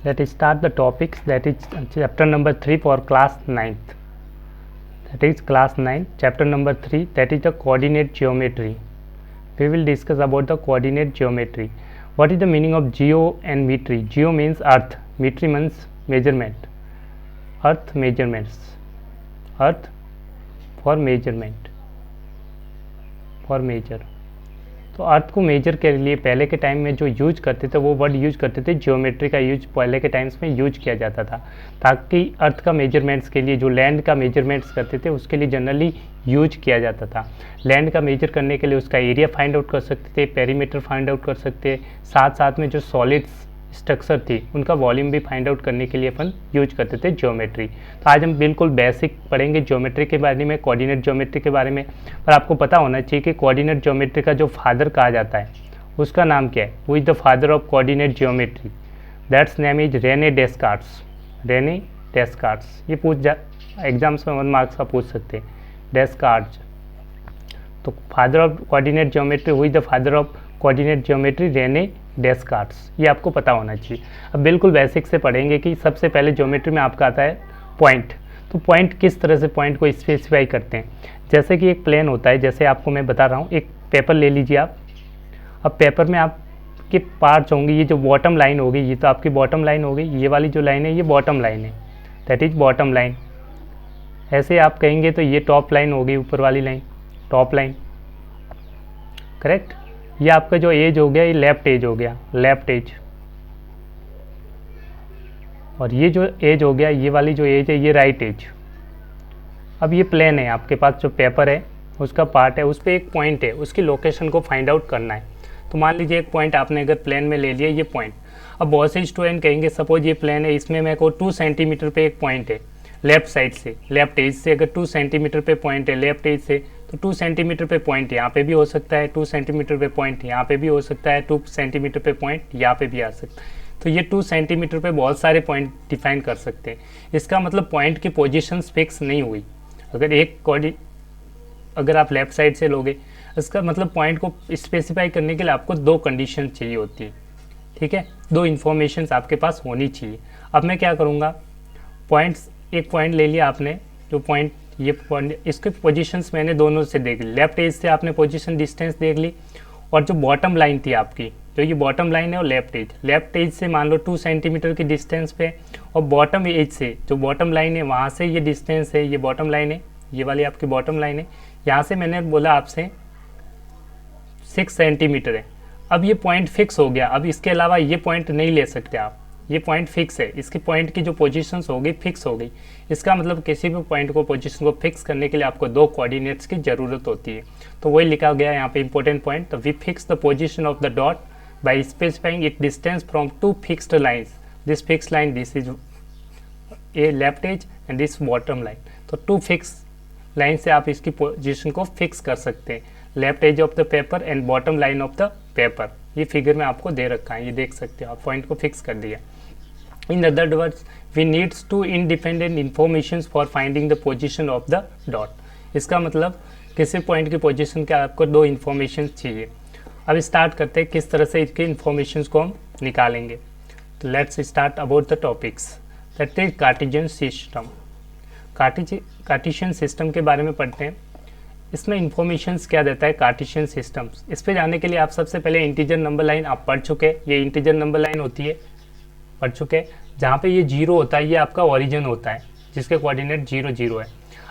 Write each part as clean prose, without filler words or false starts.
Let us start the topics, that is chapter number 3 for class 9th. That is class 9, chapter number 3, that is the coordinate geometry. We will discuss about the coordinate geometry. What is the meaning of geo and metry? Geo means earth, metry means measurement. Earth measurements. Earth for measurement. For measure. तो अर्थ को major के लिए पहले के time में जो use करते थे वो वर्ड यूज करते थे, जियोमेट्री का यूज पहले के टाइम्स में यूज किया जाता था, ताकि अर्थ का मेजरमेंट्स के लिए जो लैंड का मेजरमेंट्स करते थे उसके लिए जनरली यूज किया जाता था। लैंड का मेजर करने के लिए उसका एरिया फाइंड आउट कर सकते थे, पेरीमीटर फाइंड आउट कर सकते, साथ साथ में जो सॉलिड्स स्ट्रक्चर थी उनका वॉल्यूम भी फाइंड आउट करने के लिए अपन यूज करते थे ज्योमेट्री। तो आज हम बिल्कुल बेसिक पढ़ेंगे ज्योमेट्री के बारे में, कोऑर्डिनेट ज्योमेट्री के बारे में। पर आपको पता होना चाहिए कि कोऑर्डिनेट ज्योमेट्री का जो फादर कहा जाता है उसका नाम क्या है। Who is the father of coordinate geometry? That's name is Rene Descartes. Rene Descartes, ये एग्जाम्स में 1 मार्क्स का पूछ सकते हैं, डेस्कार्ट्स। तो father of coordinate geometry, who is the father of coordinate geometry? Rene Descartes. ये आपको पता होना चाहिए। अब बिल्कुल बेसिक से पढ़ेंगे कि सबसे पहले ज्योमेट्री में आपका आता है पॉइंट। तो पॉइंट किस तरह से पॉइंट को स्पेसिफाई करते हैं। जैसे कि एक प्लेन होता है, जैसे आपको मैं बता रहा हूँ, एक पेपर ले लीजिए आप। अब पेपर में आपके पार्ट्स होंगे, ये जो बॉटम लाइन होगी ये तो आपकी बॉटम लाइन होगी, ये वाली जो लाइन है ये बॉटम लाइन है, दैट इज बॉटम लाइन। ऐसे आप कहेंगे तो ये टॉप लाइन होगी, ऊपर वाली लाइन टॉप लाइन, करेक्ट। ये आपका जो एज हो गया ये लेफ्ट एज हो गया, लेफ्ट एज। और ये जो एज हो गया, ये वाली जो एज है ये राइट एज। अब ये प्लेन है, आपके पास जो पेपर है उसका पार्ट है, उस पर एक पॉइंट है, उसकी लोकेशन को फाइंड आउट करना है। तो मान लीजिए एक पॉइंट आपने अगर प्लेन में ले लिया, ये पॉइंट। अब बहुत से स्टूडेंट कहेंगे सपोज ये प्लेन है, इसमें मेरे को 2 सेंटीमीटर पे एक पॉइंट है लेफ्ट साइड से, लेफ्ट एज से। अगर 2 सेंटीमीटर पे पॉइंट है लेफ्ट एज से तो 2 सेंटीमीटर पे पॉइंट यहाँ पे भी हो सकता है, 2 सेंटीमीटर पे पॉइंट यहाँ पे भी हो सकता है, 2 सेंटीमीटर पे पॉइंट यहाँ पे भी आ सकता है। तो ये 2 सेंटीमीटर पे बहुत सारे पॉइंट डिफाइन कर सकते हैं। इसका मतलब पॉइंट की पोजीशंस फिक्स नहीं हुई। अगर आप लेफ्ट साइड से लोगे, इसका मतलब पॉइंट को स्पेसिफाई करने के लिए आपको 2 कंडीशन चाहिए होती है, ठीक है। 2 इन्फॉर्मेशंस आपके पास होनी चाहिए। अब मैं क्या करूँगा, पॉइंट्स, एक पॉइंट ले लिया आपने, जो पॉइंट ये पॉइंट, इसके पोजीशंस मैंने दोनों से देख ली। लेफ्ट एज से आपने पोजीशन डिस्टेंस देख ली, और जो बॉटम लाइन थी आपकी, जो ये बॉटम लाइन है वो लेफ्ट एज से मान लो 2 सेंटीमीटर की डिस्टेंस पे, और बॉटम एज से जो बॉटम लाइन है वहाँ से ये डिस्टेंस है, ये बॉटम लाइन है, ये वाली आपकी बॉटम लाइन है। यहाँ से मैंने बोला आपसे 6 सेंटीमीटर है। अब ये पॉइंट फिक्स हो गया। अब इसके अलावा ये पॉइंट नहीं ले सकते आप, ये पॉइंट फिक्स है। इसकी पॉइंट की जो पोजीशंस हो गई फिक्स हो गई। इसका मतलब किसी भी पॉइंट को, पोजीशन को फिक्स करने के लिए आपको 2 कोऑर्डिनेट्स की ज़रूरत होती है। तो वही लिखा गया यहाँ पे इंपॉर्टेंट पॉइंट। तो we fix the position of the dot by specifying it distance from 2 fixed lines. This fix line, this is a left edge and this bottom line. तो 2 फिक्स लाइन से आप इसकी पोजीशन को fix कर सकते हैं, left edge of the paper and bottom line of the paper. ये figure में आपको दे रखा है, ये देख सकते हो आप, पॉइंट को फिक्स कर दिया। In other words, we needs 2 independent informations for finding the position of the dot. इसका मतलब किसी पॉइंट की पोजीशन के आपको 2 इन्फॉर्मेशन चाहिए। अब स्टार्ट करते हैं किस तरह से इसके इन्फॉर्मेशन को हम निकालेंगे। तो let's start about the topics, that is Cartesian system. Cartesian system के बारे में पढ़ते हैं। इसमें इन्फॉर्मेशंस क्या देता है कार्टेशियन सिस्टम्स। इस पे जाने के लिए आप सबसे पहले इंटीजर नंबर लाइन आप पढ़ चुके हैं। ये इंटीजर नंबर लाइन होती है, पढ़ चुके हैं, जहाँ पे ये 0 होता है, ये आपका ओरिजिन होता है जिसके कोऑर्डिनेट 0 0 है।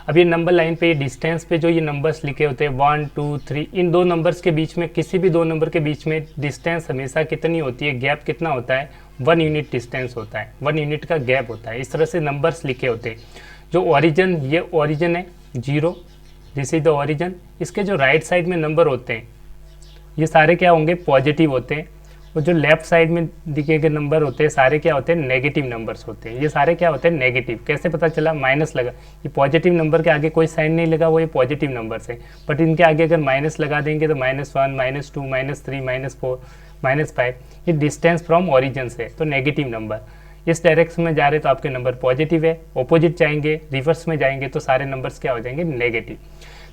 अब ये नंबर लाइन पे, ये डिस्टेंस पे जो ये नंबर्स लिखे होते हैं 1 2 3, इन 2 नंबर्स के बीच में, किसी भी 2 नंबर के बीच में डिस्टेंस हमेशा कितनी होती है, गैप कितना होता है, 1 यूनिट डिस्टेंस होता है, 1 यूनिट का गैप होता है। इस तरह से नंबर्स लिखे होते हैं। जो ओरिजिन, ये ओरिजिन है 0, दिस इज द ओरिजिन। इसके जो राइट साइड में नंबर होते हैं ये सारे क्या होंगे, पॉजिटिव होते हैं। और जो लेफ्ट साइड में दिखे गए नंबर होते हैं सारे क्या होते हैं, नेगेटिव नंबर्स होते हैं। ये सारे क्या होते हैं, नेगेटिव। कैसे पता चला, माइनस लगा, ये पॉजिटिव नंबर के आगे कोई साइन नहीं लगा, वो ये पॉजिटिव नंबर्स है। बट इनके आगे अगर माइनस लगा देंगे तो -1 -2 -3 -4 -5, ये डिस्टेंस फ्रॉम ओरिजिन से, तो नेगेटिव नंबर। इस डायरेक्शन में जा रहे तो आपके नंबर पॉजिटिव है, ऑपोजिट जाएंगे, रिवर्स में जाएंगे तो सारे नंबर्स क्या हो जाएंगे, नेगेटिव।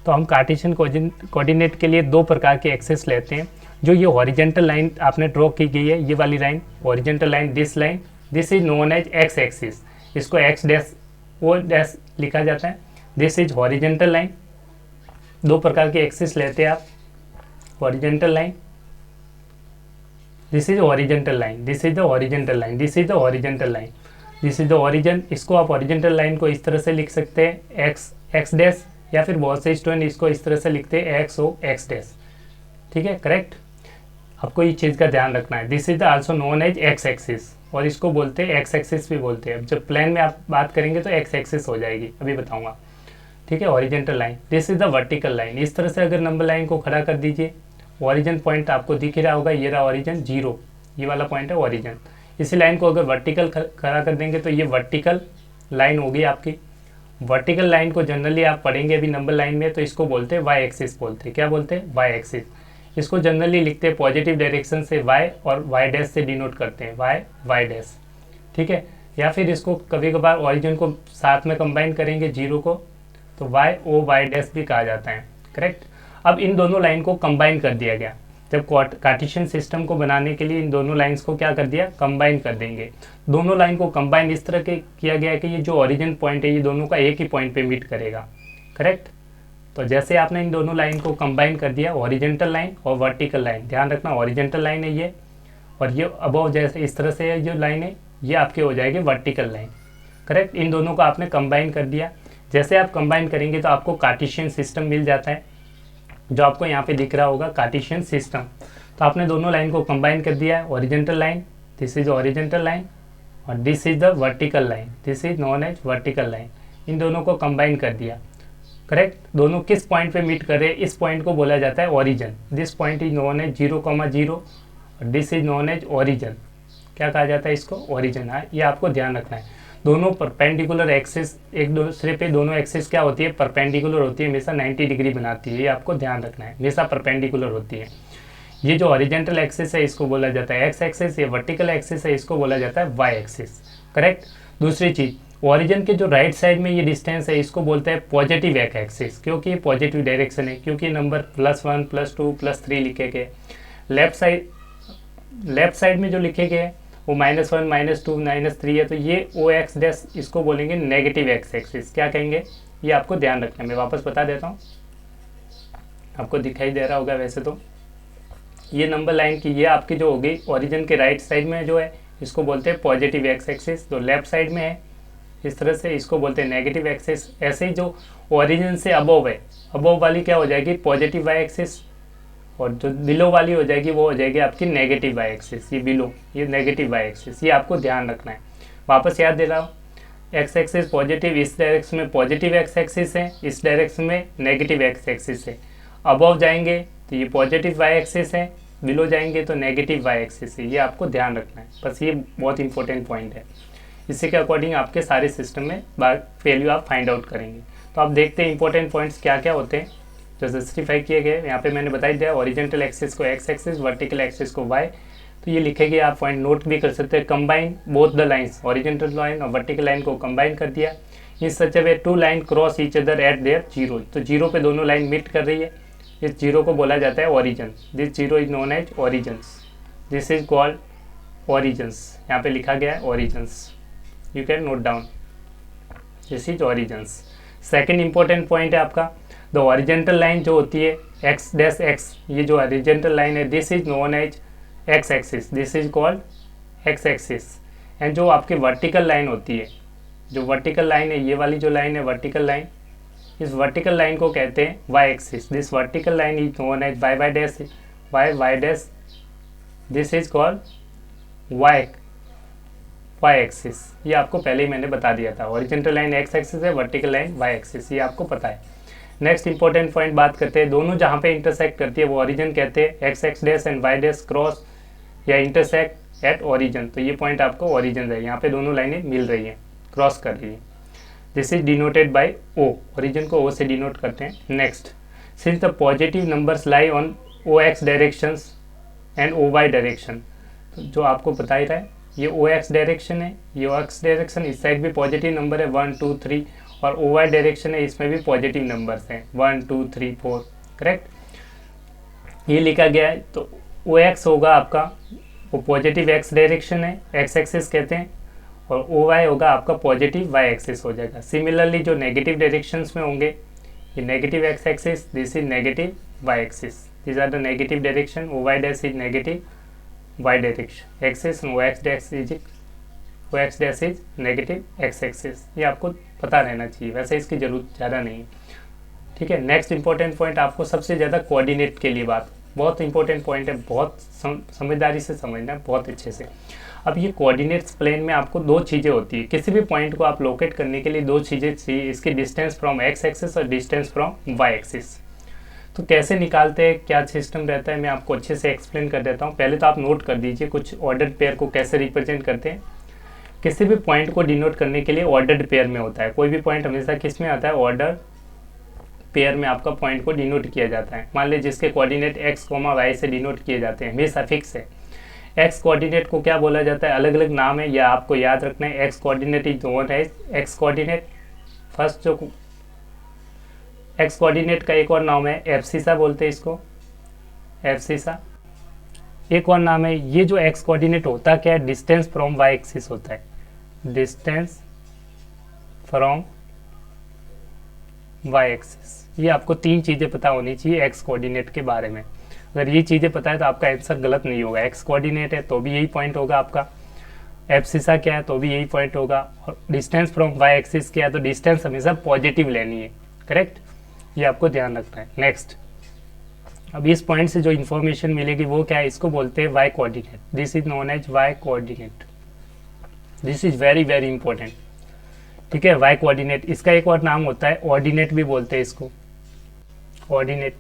तो हम कार्टेशियन कोऑर्डिनेट के लिए 2 प्रकार के एक्सेस लेते हैं। जो ये हॉरिजेंटल लाइन आपने ड्रॉ की गई है, ये वाली line horizontal line, this line this is known as X axis, इसको एक्स डैश ओ डैश लिखा जाता है। दिस इज हॉरिजेंटल लाइन, दो प्रकार की एक्सिस लेते हैं आप, horizontal line, this is horizontal line, this is the horizontal line, this is the horizontal line, this is the horizon. इसको आप हॉरिजेंटल लाइन को इस तरह से लिख सकते हैं एक्स एक्स डैश, या फिर बहुत से स्टूडेंट इसको इस तरह से लिखते हैं एक्स ओ एक्स डैश। ठीक है, करेक्ट, आपको ये चीज़ का ध्यान रखना है। This is the also known as X axis, और इसको बोलते हैं एक्स एक्सिस भी बोलते हैं। अब जब प्लेन में आप बात करेंगे तो एक्स एक्सिस हो जाएगी, अभी बताऊंगा। ठीक है, horizontal line, this is the vertical line. इस तरह से अगर नंबर लाइन को खड़ा कर दीजिए, ओरिजिन पॉइंट आपको दिख ही रहा होगा, ये रहा ओरिजिन 0, ये वाला पॉइंट है ओरिजिन। इसी लाइन को अगर वर्टिकल खड़ा कर देंगे तो ये वर्टिकल लाइन होगी आपकी। वर्टिकल लाइन को जनरली आप पढ़ेंगे अभी नंबर लाइन में, तो इसको बोलते हैं वाई एक्सिस बोलते हैं। क्या बोलते हैं? Y axis. इसको जनरली लिखते हैं पॉजिटिव डायरेक्शन से वाई, और वाई डैश से डिनोट करते हैं, वाई वाई डैश। ठीक है, या फिर इसको कभी कभार ओरिजिन को साथ में कंबाइन करेंगे 0 को, तो वाई ओ वाई डैश भी कहा जाता है। करेक्ट। अब इन दोनों लाइन को कंबाइन कर दिया गया। जब कार्टेशियन सिस्टम को बनाने के लिए इन दोनों लाइंस को क्या कर दिया? कंबाइन कर देंगे। दोनों लाइन को कंबाइन इस तरह के किया गया है कि ये जो ओरिजिन पॉइंट है ये दोनों का एक ही पॉइंट पे मीट करेगा। करेक्ट। तो जैसे आपने इन दोनों लाइन को कंबाइन कर दिया, हॉरिजॉन्टल लाइन और वर्टिकल लाइन, ध्यान रखना हॉरिजॉन्टल लाइन है ये, और ये अबव जैसे इस तरह से जो लाइन है ये आपके हो जाएगी वर्टिकल लाइन। करेक्ट। इन दोनों को आपने कंबाइन कर दिया। जैसे आप कंबाइन करेंगे तो आपको कार्टेशियन सिस्टम मिल जाता है, जो आपको यहाँ पे दिख रहा होगा कार्टेशियन सिस्टम। तो आपने दोनों लाइन को कंबाइन कर दिया है, horizontal line, this is horizontal line, और this is the vertical line, this is known as vertical line. इन दोनों को कंबाइन कर दिया। करेक्ट। दोनों किस पॉइंट पे मीट कर रहे हैं? इस पॉइंट को बोला जाता है origin. This point is known as 0,0 और this is known as origin. क्या कहा जाता है इसको? ओरिजिन। हाँ, ये आपको ध्यान रखना है। दोनों परपेंडिकुलर एक्सिस एक दूसरे पे, दोनों एक्सिस क्या होती है? परपेंडिकुलर होती है, हमेशा 90 डिग्री बनाती है। ये आपको ध्यान रखना है, हमेशा परपेंडिकुलर होती है। ये जो हॉरिजॉन्टल एक्सिस है इसको बोला जाता है एक्स एक्सिस, ये वर्टिकल एक्सिस है इसको बोला जाता है वाई एक्सिस। करेक्ट। दूसरी चीज, ओरिजिन के जो राइट साइड में ये डिस्टेंस है इसको बोलते हैं पॉजिटिव एक्स एक्सिस, क्योंकि ये पॉजिटिव डायरेक्शन है, क्योंकि नंबर +1 +2 +3 लिखे गए। लेफ्ट साइड में जो लिखे गए वो -1 -2 -3 है, तो ये ओ एक्स डैश इसको बोलेंगे नेगेटिव एक्स एक्सिस। क्या कहेंगे? ये आपको ध्यान रखना है। मैं वापस बता देता हूँ, आपको दिखाई दे रहा होगा वैसे तो। ये नंबर लाइन की ये आपकी जो होगी ओरिजिन के राइट साइड में जो है इसको बोलते हैं पॉजिटिव एक्स एक्सिस। जो लेफ्ट साइड में है इस तरह से इसको बोलते हैं नेगेटिव एक्सिस। ऐसे ही जो ओरिजिन से अबव है, अबव वाली क्या हो जाएगी? पॉजिटिव वाई एक्सिस, और जो बिलो वाली हो जाएगी वो हो जाएगी आपकी नेगेटिव वाई एक्सिस। ये बिलो, ये नेगेटिव वाई एक्सिस, ये आपको ध्यान रखना है। वापस याद दे रहा हूँ, एक्स एक्सिस पॉजिटिव, इस डायरेक्शन में पॉजिटिव एक्स एक्सिस है, इस डायरेक्शन में नेगेटिव एक्स एक्सिस है। अबव जाएंगे तो ये पॉजिटिव वाई एक्सिस है, बिलो जाएंगे तो नेगेटिव वाई एक्सिस है। ये आपको ध्यान रखना है, बस ये बहुत इंपॉर्टेंट पॉइंट है। इसी के अकॉर्डिंग आपके सारे सिस्टम में वैल्यू आप फाइंड आउट करेंगे। तो आप देखते हैं इंपॉर्टेंट पॉइंट्स क्या क्या होते हैं जो जस्टिफाई किए गए। यहाँ पे मैंने बता दिया, ओरिजेंटल एक्सिस को एक्स एक्सिस, वर्टिकल एक्सिस को वाई। तो ये लिखेंगे, आप पॉइंट नोट भी कर सकते हैं। Combine both the lines, horizontal line और वर्टिकल लाइन को कंबाइन कर दिया। इन सच वे 2 line cross each other at there 0। तो 0 पे दोनों लाइन मीट कर रही है, इस 0 को बोला जाता है origin. This 0 is known as origins, this is called origins. यहाँ पे लिखा गया है origins, you can note down, this is origins. Second important point है आपका, द हॉरिजॉन्टल लाइन जो होती है एक्स डैश एक्स, ये जो हॉरिजॉन्टल लाइन है this is known as X axis, this is called X axis. And जो आपकी वर्टिकल लाइन होती है, जो वर्टिकल लाइन है, ये वाली जो लाइन है वर्टिकल लाइन, इस वर्टिकल लाइन को कहते हैं Y axis. This vertical line is known as Y Y dash, Y Y dash, this is called Y Y axis. ये आपको पहले ही मैंने बता दिया था, हॉरिजॉन्टल लाइन एक्स एक्सिस है, वर्टिकल लाइन वाई एक्सिस, ये आपको पता है। नेक्स्ट इंपॉर्टेंट पॉइंट बात करते हैं, दोनों जहाँ पे इंटरसेक्ट करती है वो ओरिजिन कहते हैं। X X dash and Y dash cross या इंटरसेक्ट एट ओरिजिन, तो ये पॉइंट आपको ओरिजिन है। यहाँ पे दोनों लाइनें मिल रही हैं, क्रॉस कर रही है। This is denoted by O, origin को ओ से डिनोट करते हैं। Next, since the positive numbers lie on O X directions and O Y direction, तो जो आपको बता ही रहा है ये ओ एक्स डायरेक्शन है, ये ओ एक्स डायरेक्शन, इस साइड भी पॉजिटिव नंबर है 1 2 3, और ओ वाई डायरेक्शन है, इसमें भी पॉजिटिव नंबर्स हैं 1 2 3 4। करेक्ट, ये लिखा गया है। तो ओ एक्स होगा आपका, वो पॉजिटिव एक्स डायरेक्शन है, एक्स एक्सिस कहते हैं, और ओ वाई होगा आपका पॉजिटिव वाई एक्सिस हो जाएगा। सिमिलरली जो नेगेटिव डायरेक्शंस में होंगे, ये negative X axis, this is negative Y axis, this are the negative direction, O Y dash is negative Y direction axis, O X dash is negative X axis. ये आपको पता रहना चाहिए, वैसे इसकी जरूरत ज़्यादा नहीं है, ठीक है। नेक्स्ट इंपॉर्टेंट पॉइंट आपको सबसे ज़्यादा कोऑर्डिनेट के लिए बात, बहुत इंपॉर्टेंट पॉइंट है, बहुत समझदारी से समझना है, बहुत अच्छे से। अब ये कोऑर्डिनेट्स प्लेन में आपको दो चीज़ें होती है, किसी भी पॉइंट को आप लोकेट करने के लिए दो चीज़ें चाहिए, इसकी डिस्टेंस फ्रॉम एक्स एक्सिस और डिस्टेंस फ्रॉम वाई एक्सिस। तो कैसे निकालते हैं, क्या सिस्टम रहता है, मैं आपको अच्छे से एक्सप्लेन कर देता हूँ। पहले तो आप नोट कर दीजिए कुछ ऑर्डर्ड पेयर को कैसे रिप्रेजेंट करते हैं। किसी भी पॉइंट को डिनोट करने के लिए ऑर्डर्ड पेयर में होता है, कोई भी पॉइंट हमेशा किस में आता है, ऑर्डर पेयर में आपका पॉइंट को डिनोट किया जाता है। मान लीजिए जिसके कोऑर्डिनेट एक्स कोमा वाई से डिनोट किए जाते हैं, हमेशा फिक्स है। एक्स कोऑर्डिनेट को क्या बोला जाता है, अलग अलग नाम है, या आपको याद रखना है। X coordinate is known as X coordinate, first जो एक्स कोऑर्डिनेट का एक और नाम है एब्सिसा बोलते हैं इसको, एब्सिसा एक और नाम है। ये जो एक्स कोऑर्डिनेट होता क्या है, डिस्टेंस फ्रॉम वाई एक्सिस होता है, डिस्टेंस फ्रॉम वाई एक्सिस। ये आपको तीन चीज़ें पता होनी चाहिए एक्स कोऑर्डिनेट के बारे में। अगर ये चीज़ें पता है तो आपका आंसर गलत नहीं होगा। एक्स कोऑर्डिनेट है तो भी यही पॉइंट होगा आपका, एब्सिसा क्या है तो भी यही पॉइंट होगा, और डिस्टेंस फ्रॉम वाई एक्सिस क्या है तो डिस्टेंस हमेशा पॉजिटिव लेनी है, करेक्ट। ये आपको ध्यान रखना है। नेक्स्ट, अब इस पॉइंट से जो इन्फॉर्मेशन मिलेगी वो क्या है, इसको बोलते हैं Y coordinate, this is known as Y coordinate, this is very very important, ठीक है। वाई कोऑर्डिनेट, इसका एक और नाम होता है ऑर्डिनेट भी बोलते हैं इसको, ऑर्डिनेट।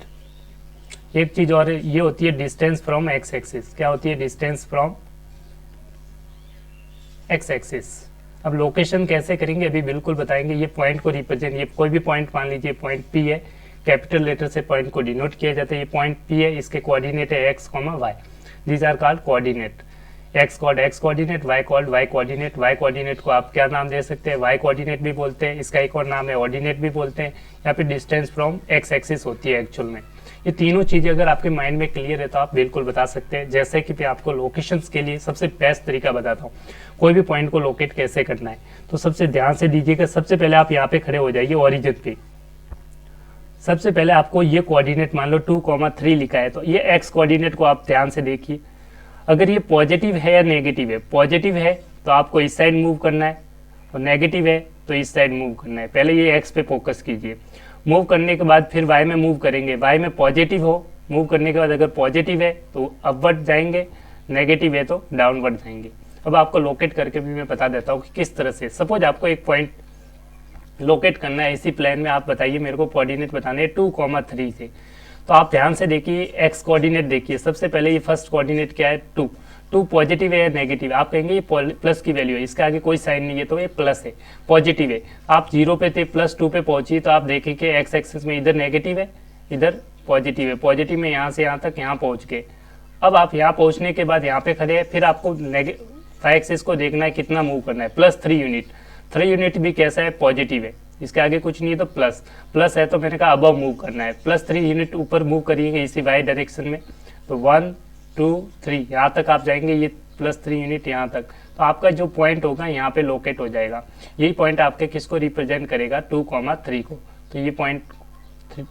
एक चीज और ये होती है डिस्टेंस फ्रॉम एक्स एक्सिस, क्या होती है, डिस्टेंस फ्रॉम एक्स एक्सिस। अब लोकेशन कैसे करेंगे अभी बिल्कुल बताएंगे। ये पॉइंट को रिप्रेजेंट, ये कोई भी पॉइंट मान लीजिए पॉइंट पी है, कैपिटल लेटर से पॉइंट को डिनोट किया जाता है। ये पॉइंट पी है, इसके कोऑर्डिनेट है X comma Y, these are called coordinate. X called X coordinate, Y called Y coordinate. Y coordinate को आप क्या नाम दे सकते हैं, वाई कोऑर्डिनेट भी बोलते हैं, इसका एक और नाम है ऑर्डिनेट भी बोलते हैं, या फिर डिस्टेंस फ्रॉम एक्स एक्सिस होती है एक्चुअल में। ये तीनों चीज़ें अगर आपके माइंड में क्लियर है तो आप बिल्कुल बता सकते हैं। जैसे कि मैं आपको लोकेशंस के लिए सबसे बेस्ट तरीका बताता हूँ, कोई भी पॉइंट को लोकेट कैसे करना है। तो सबसे ध्यान से दीजिएगा, सबसे पहले आप यहाँ पे खड़े हो जाइए ओरिजिन पे। सबसे पहले आपको ये कोऑर्डिनेट मान लो 2,3 लिखा है, तो ये एक्स कोऑर्डिनेट को आप ध्यान से देखिए। अगर ये पॉजिटिव है या नेगेटिव है, पॉजिटिव है तो आपको इस साइड मूव करना है, और नेगेटिव है तो इस साइड मूव करना है। पहले ये एक्स पे फोकस कीजिए, मूव करने के बाद फिर वाई में मूव करेंगे। वाई में पॉजिटिव हो, मूव करने के बाद अगर पॉजिटिव है तो अपवर्ड जाएंगे, नेगेटिव है तो डाउनवर्ड जाएंगे। अब आपको लोकेट करके भी मैं बता देता हूँ कि किस तरह से। सपोज आपको एक पॉइंट लोकेट करना है इसी प्लान में, आप बताइए मेरे को कोऑर्डिनेट बताने हैं 2,3 से। तो आप ध्यान से देखिए, एक्स कोऑर्डिनेट देखिए। सबसे पहले ये फर्स्ट कोऑर्डिनेट क्या है, 2। 2 पॉजिटिव है या नेगेटिव, आप कहेंगे ये प्लस की वैल्यू है, इसके आगे कोई साइन नहीं है तो ये प्लस है, पॉजिटिव है। आप 0 पे थे, +2 पे पहुंची तो आप देखें कि एक्स एक्सिस में इधर नेगेटिव है, इधर पॉजिटिव है। पॉजिटिव में यहाँ से यहाँ तक यहाँ पहुँच गए। अब आप यहाँ पहुँचने के बाद यहाँ पे खड़े हैं, फिर आपको वाई एक्सिस को देखना है कितना मूव करना है, +3 यूनिट। 3 यूनिट भी कैसा है, पॉजिटिव है, इसके आगे कुछ नहीं है तो प्लस है, तो मैंने कहा अबव मूव करना है। +3 यूनिट ऊपर मूव करिएगा इसी वाई डायरेक्शन में, तो 1 2 3 यहाँ तक आप जाएंगे, ये +3 यूनिट यहाँ तक, तो आपका जो पॉइंट होगा यहाँ पे लोकेट हो जाएगा। यही पॉइंट आपके किसको रिप्रेजेंट करेगा, 2,3 को। तो ये पॉइंट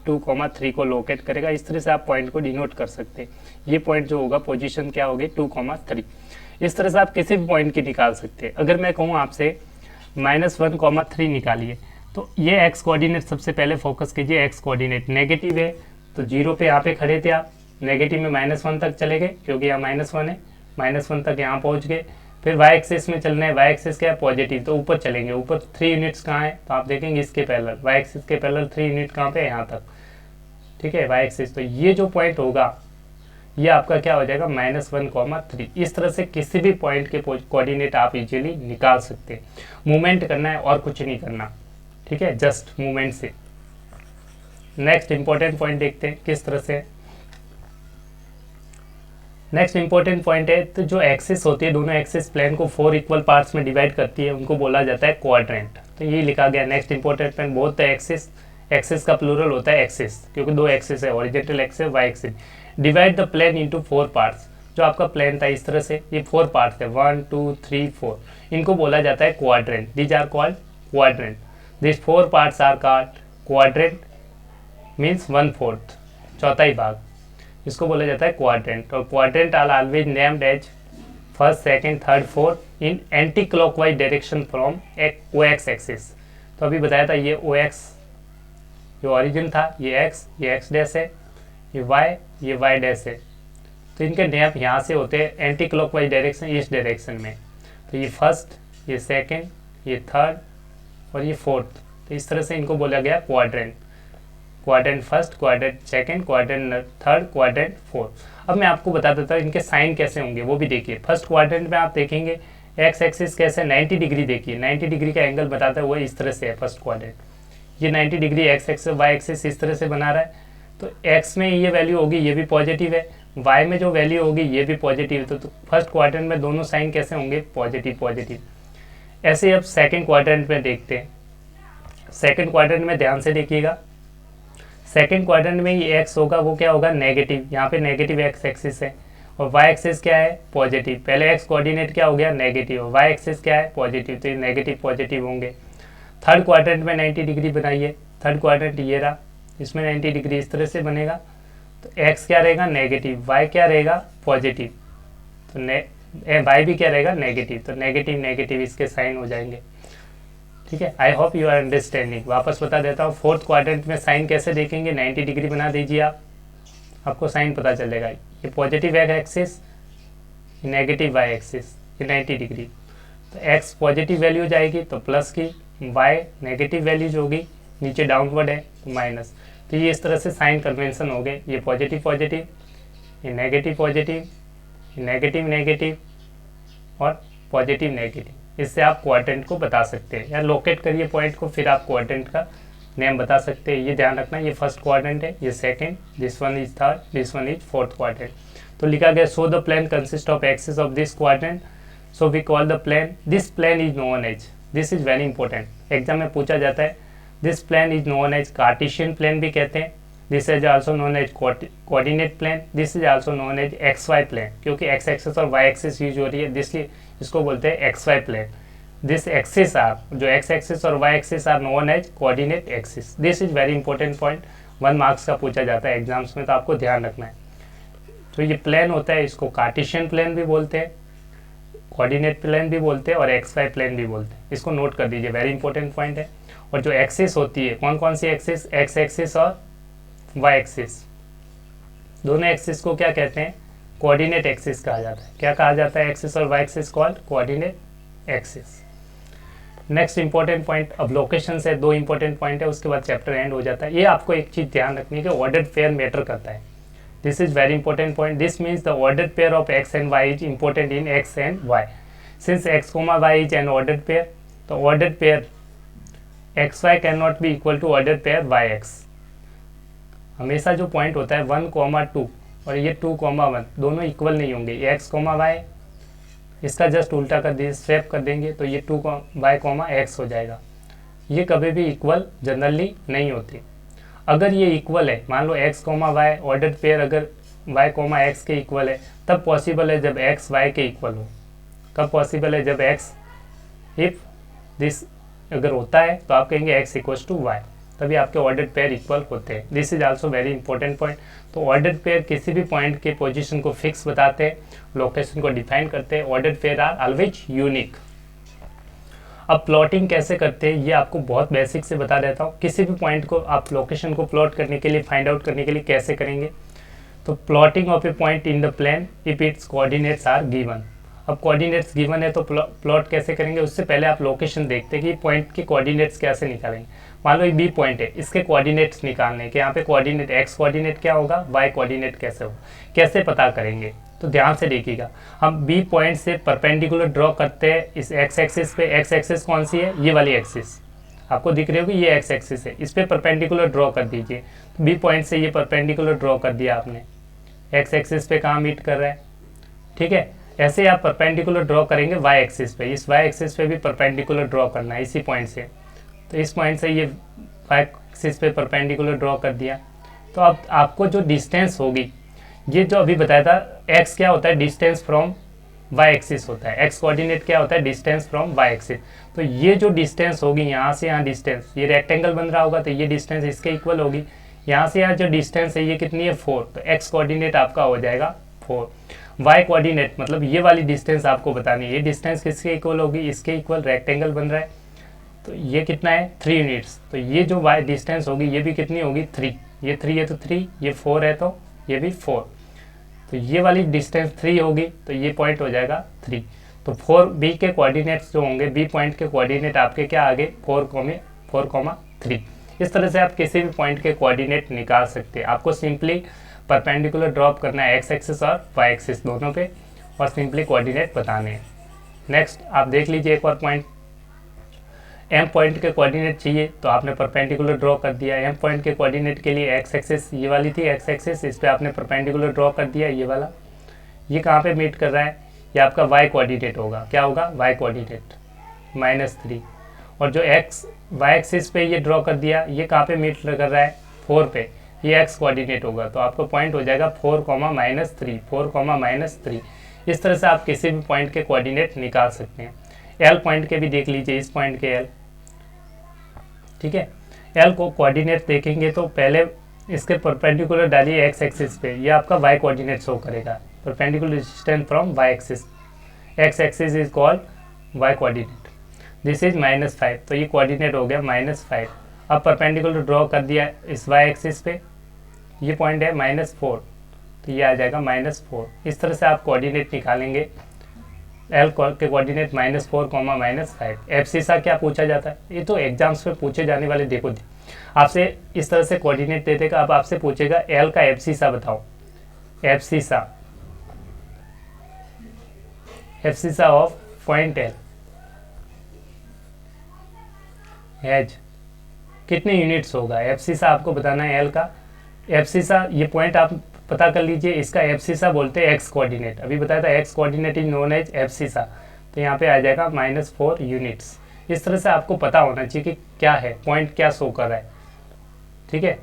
2,3 को लोकेट करेगा। इस तरह से आप पॉइंट को डिनोट कर सकते हैं। ये पॉइंट जो होगा पोजीशन क्या होगी, 2,3। इस तरह से आप किसी भी पॉइंट की निकाल सकते हैं। अगर मैं कहूँ आपसे -1,3 निकालिए, तो ये एक्स कोऑर्डिनेट सबसे पहले फोकस कीजिए। एक्स कोऑर्डिनेट नेगेटिव है तो 0 पे यहाँ पे खड़े थे आप, नेगेटिव में -1 तक चले गए क्योंकि यहाँ -1 है, -1 तक यहाँ पहुँच गए। फिर वाई एक्सिस में चलना है, वाई एक्सिस क्या है, पॉजिटिव, तो ऊपर चलेंगे। ऊपर 3 यूनिट्स कहाँ है, तो आप देखेंगे इसके पैरेलल, वाई एक्सिस के पैरेलल 3 यूनिट कहाँ पे, यहाँ तक, ठीक है, वाई एक्सिस। तो ये जो पॉइंट होगा ये आपका क्या हो जाएगा, -1,3। इस तरह से किसी भी पॉइंट के कोऑर्डिनेट आप इजीली निकाल सकते हैं। मूवमेंट करना है और कुछ नहीं करना, ठीक है, जस्ट मूवमेंट से। नेक्स्ट इंपॉर्टेंट पॉइंट देखते हैं किस तरह से। नेक्स्ट इंपॉर्टेंट पॉइंट है, तो जो एक्सिस होती है, दोनों एक्सिस प्लेन को 4 इक्वल पार्ट्स में डिवाइड करती है, उनको बोला जाता है क्वाड्रेंट। तो ये लिखा गया next important point, both the axis, axis का प्लूरल होता है एक्सिस, क्योंकि 2 एक्सिस है, horizontal axis, Y axis. Divide the plane into 4 parts. जो आपका प्लेन था इस तरह से, ये 4 पार्ट थे 1 2 3 4, इनको बोला जाता है quadrant. These are called quadrant. This 4 parts are called quadrant, means 1/4, चौथाई भाग, इसको बोला जाता है क्वाड्रेंट। और quadrant are always named as first second third fourth in anti clockwise direction from O X axis. तो अभी बताया था ये ओ एक्स जो ओरिजिन था, ये एक्स डैश है, ये वाई डैश है। तो इनके नेम यहाँ से होते हैं एंटी क्लॉकवाइज डायरेक्शन, इस डायरेक्शन में। तो ये फर्स्ट, ये सेकेंड, ये थर्ड और ये फोर्थ, तो इस तरह से इनको बोला गया quadrant. Quadrant first, quadrant second, quadrant third, quadrant fourth. अब मैं आपको बता देता हूँ इनके साइन कैसे होंगे, वो भी देखिए। फर्स्ट क्वाड्रेंट में आप देखेंगे एक्स एक्सिस कैसे 90 डिग्री, देखिए 90 डिग्री का एंगल बताता है, वो इस तरह से है फर्स्ट क्वाड्रेंट। ये 90 degree X axis Y axis इस तरह से बना रहा है। तो एक्स में ये वैल्यू होगी, ये भी पॉजिटिव है, वाई में जो वैल्यू होगी ये भी पॉजिटिव है। तो फर्स्ट क्वाड्रेंट में दोनों साइन कैसे होंगे, पॉजिटिव पॉजिटिव। ऐसे अब सेकेंड क्वाड्रेंट में देखते हैं। सेकेंड क्वाड्रेंट में ध्यान से देखिएगा, सेकेंड क्वाड्रेंट में ये एक्स होगा वो क्या होगा, नेगेटिव। यहाँ पे नेगेटिव एक्स एक्सिस है और वाई एक्सिस क्या है, पॉजिटिव। पहले एक्स कोऑर्डिनेट क्या हो गया, नेगेटिव, वाई एक्सिस क्या है, पॉजिटिव, तो ये नेगेटिव पॉजिटिव होंगे। थर्ड क्वाड्रेंट में 90 डिग्री बनाइए, थर्ड क्वाड्रेंट ये रहा, इसमें 90 डिग्री इस तरह से बनेगा। तो एक्स क्या रहेगा, नेगेटिव, वाई क्या रहेगा, पॉजिटिव, तो वाई भी क्या रहेगा, नेगेटिव। तो नेगेटिव नेगेटिव इसके साइन हो जाएंगे। ठीक है, I hope you are understanding. वापस बता देता हूँ, फोर्थ क्वाड्रेंट में साइन कैसे देखेंगे, 90 डिग्री बना दीजिए आप, आपको साइन पता चलेगा। ये positive X axis, negative Y axis, ये 90 डिग्री। तो एक्स पॉजिटिव वैल्यू जाएगी तो प्लस की, वाई नेगेटिव वैल्यू जो होगी नीचे डाउनवर्ड है तो माइनस। तो ये इस तरह से साइन कन्वेंशन हो गए, ये पॉजिटिव पॉजिटिव, ये नेगेटिव पॉजिटिव, ये नेगेटिव नेगेटिव और पॉजिटिव नेगेटिव। इससे आप क्वाड्रेंट को बता सकते हैं, या लोकेट करिए पॉइंट को, फिर आप क्वाड्रेंट का नेम बता सकते हैं। ये ध्यान रखना, ये फर्स्ट क्वाड्रेंट है, ये second, this one is third, this one is fourth quadrant. तो लिखा गया so the plane consist of axis of this quadrant, so we call the plane, this plane is known as, this is very important, exam में पूछा जाता है। This plane is known as Cartesian plane भी कहते हैं, this is also known as coordinate plane, this is also known as X Y plane, क्योंकि X axis और Y axis use हो रही है, इसलिए इसको बोलते हैं X Y plane. This axis are, जो एक्स एक्सिस और Y axis are known as coordinate axis. This is very important point, 1 marks का पूछा जाता है एग्जाम्स में, तो आपको ध्यान रखना है। तो ये प्लेन होता है, इसको कार्टेशियन प्लेन भी बोलते हैं, कोऑर्डिनेट प्लेन भी बोलते हैं और एक्स वाई प्लेन भी बोलते हैं। इसको नोट कर दीजिए, वेरी इंपॉर्टेंट पॉइंट है। और जो एक्सिस होती है, कौन कौन सी एक्सिस, एक्स एक्सिस और वाई एक्सिस, दोनों एक्सिस को क्या कहते हैं, कोऑर्डिनेट एक्सिस कहा जाता है। क्या कहा जाता है, एक्सिस और Y axis called coordinate axis. Next important point, अब लोकेशन से 2 इंपॉर्टेंट पॉइंट है, उसके बाद चैप्टर एंड हो जाता है। ये आपको एक चीज ध्यान रखनी है कि ऑर्डर्ड पेयर मैटर करता है। This is very important point, this means the ordered pair of x and y is important in x and y. Since x comma y is an ordered pair, तो ordered pair x y can not be equal to ordered pair y x. हमेशा जो point होता है 1,2 और ये 2,1 दोनों equal नहीं होंगे। ये एक्स कोमा वाई, इसका जस्ट उल्टा कर दीजिए, स्वैप कर देंगे तो ये 2y, x हो जाएगा। ये कभी भी इक्वल जनरली नहीं होती। अगर ये इक्वल है, मान लो x, y ऑर्डर्ड पेयर अगर y, x के इक्वल है, तब पॉसिबल है जब x y के इक्वल हो। कब पॉसिबल है, जब x, इफ दिस अगर होता है तो आप कहेंगे x इक्वल्स टू y, तभी आपके ऑर्डर्ड पेयर इक्वल होते हैं। This is also very important point. तो ऑर्डर्ड पेयर किसी भी पॉइंट के पोजीशन को फिक्स बताते हैं, लोकेशन को डिफाइन करते हैं। Ordered pair are always unique. अब प्लॉटिंग कैसे करते हैं ये आपको बहुत बेसिक से बता देता हूँ। किसी भी पॉइंट को आप लोकेशन को प्लॉट करने के लिए, फाइंड आउट करने के लिए कैसे करेंगे, तो plotting of a point in the plane if its coordinates are given. अब कोऑर्डिनेट्स गिवन है तो प्लॉट कैसे करेंगे, उससे पहले आप लोकेशन देखते हैं कि पॉइंट के कोऑर्डिनेट्स कैसे निकालेंगे। मान लो ये बी पॉइंट है, इसके कोऑर्डिनेट्स निकालने के, यहाँ पे कोऑर्डिनेट एक्स कोऑर्डिनेट क्या होगा, वाई कोऑर्डिनेट कैसे होगा, कैसे पता करेंगे, तो ध्यान से देखिएगा। हम बी पॉइंट से परपेंडिकुलर ड्रॉ करते हैं इस एक्स एक्सिस पे। एक्स एक्सिस कौन सी है, ये वाली एक्सिस आपको दिख रही होगी, ये एक्स एक्सिस है, इस पे परपेंडिकुलर ड्रॉ कर दीजिए। तो बी पॉइंट से ये परपेंडिकुलर ड्रॉ कर दिया आपने, एक्स एक्सिस पे कहाँ मीट कर रहा है, ठीक है। ऐसे आप परपेंडिकुलर ड्रॉ करेंगे वाई एक्सिस पे, इस वाई एक्सिस पे भी परपेंडिकुलर ड्रॉ करना है इसी पॉइंट से। तो इस पॉइंट से ये वाई एक्सिस पे परपेंडिकुलर ड्रॉ कर दिया। तो अब आपको जो डिस्टेंस होगी, ये जो अभी बताया था x क्या होता है, डिस्टेंस फ्रॉम y एक्सिस होता है, x कोऑर्डिनेट क्या होता है, डिस्टेंस फ्रॉम y एक्सिस। तो ये जो डिस्टेंस होगी यहाँ से यहाँ डिस्टेंस, ये रेक्टेंगल बन रहा होगा तो ये डिस्टेंस इसके इक्वल होगी। यहाँ से यहाँ जो डिस्टेंस है ये कितनी है 4, तो x कोऑर्डिनेट आपका हो जाएगा 4। y कोऑर्डिनेट मतलब ये वाली डिस्टेंस आपको बतानी है, ये डिस्टेंस किसके इक्वल होगी, इसके इक्वल, रेक्टेंगल बन रहा है तो ये कितना है 3 यूनिट्स। तो ये जो y डिस्टेंस होगी ये भी कितनी होगी 3, ये 3 है तो 3, ये 4 है तो ये भी 4, तो ये वाली डिस्टेंस 3 होगी तो ये पॉइंट हो जाएगा 3। तो 4b के कोऑर्डिनेट्स जो होंगे, b पॉइंट के कोऑर्डिनेट आपके क्या आगे 4,3। इस तरह से आप किसी भी पॉइंट के कोऑर्डिनेट निकाल सकते हैं। आपको सिंपली परपेंडिकुलर ड्रॉप करना है x एक्सिस और y एक्सिस दोनों पे, और सिंपली कोऑर्डिनेट बताने हैं। नेक्स्ट आप देख लीजिए एक और पॉइंट, m पॉइंट के कोऑर्डिनेट चाहिए तो आपने परपेंडिकुलर ड्रॉ कर दिया। m पॉइंट के कोऑर्डिनेट के लिए x एक्सिस ये वाली थी, x एक्सिस, इस पे आपने परपेंडिकुलर ड्रॉ कर दिया ये वाला। ये कहाँ पे मीट कर रहा है, ये आपका y कोऑर्डिनेट होगा, क्या होगा y कोऑर्डिनेट -3। और जो y एक्सिस पे ये ड्रॉ कर दिया, ये कहाँ पे मीट कर रहा है 4 पे, ये x कोऑर्डिनेट होगा, तो आपका पॉइंट हो जाएगा 4,-3, 4,-3। इस तरह से आप किसी भी पॉइंट के कोऑर्डिनेट निकाल सकते हैं। L पॉइंट के भी देख लीजिए, इस पॉइंट के L, ठीक है। L को कोऑर्डिनेट देखेंगे तो पहले इसके परपेंडिकुलर डालिए x एक्सिस पे, ये आपका y कोऑर्डिनेट शो करेगा, perpendicular distance from y axis, x axis is called y coordinate, this is -5, तो ये कोऑर्डिनेट हो गया -5। अब परपेंडिकुलर ड्रॉ कर दिया इस y एक्सिस पे, ये पॉइंट है -4, तो ये आ जाएगा -4। इस तरह से आप कोऑर्डिनेट निकालेंगे। L के कोऑर्डिनेट -4, एब्सिसा क्या पूछा जाता है, ये तो एग्जाम्स में पूछे जाने वाले, देखो आपसे इस तरह से कोऑर्डिनेट दे देगा, अब आपसे पूछेगा L का एब्सिसा बताओ, abscissa of point L has कितने यूनिट्स होगा, एब्सिसा आपको बताना है L का। एब्सिसा ये पॉइंट आप पता कर लीजिए, इसका एब्सिसा बोलते हैं x कोऑर्डिनेट, अभी बताया था x coordinate is known as abscissa, तो यहाँ पे आ जाएगा -4 यूनिट्स। इस तरह से आपको पता होना चाहिए कि क्या है पॉइंट, क्या शो कर रहा है, ठीक है।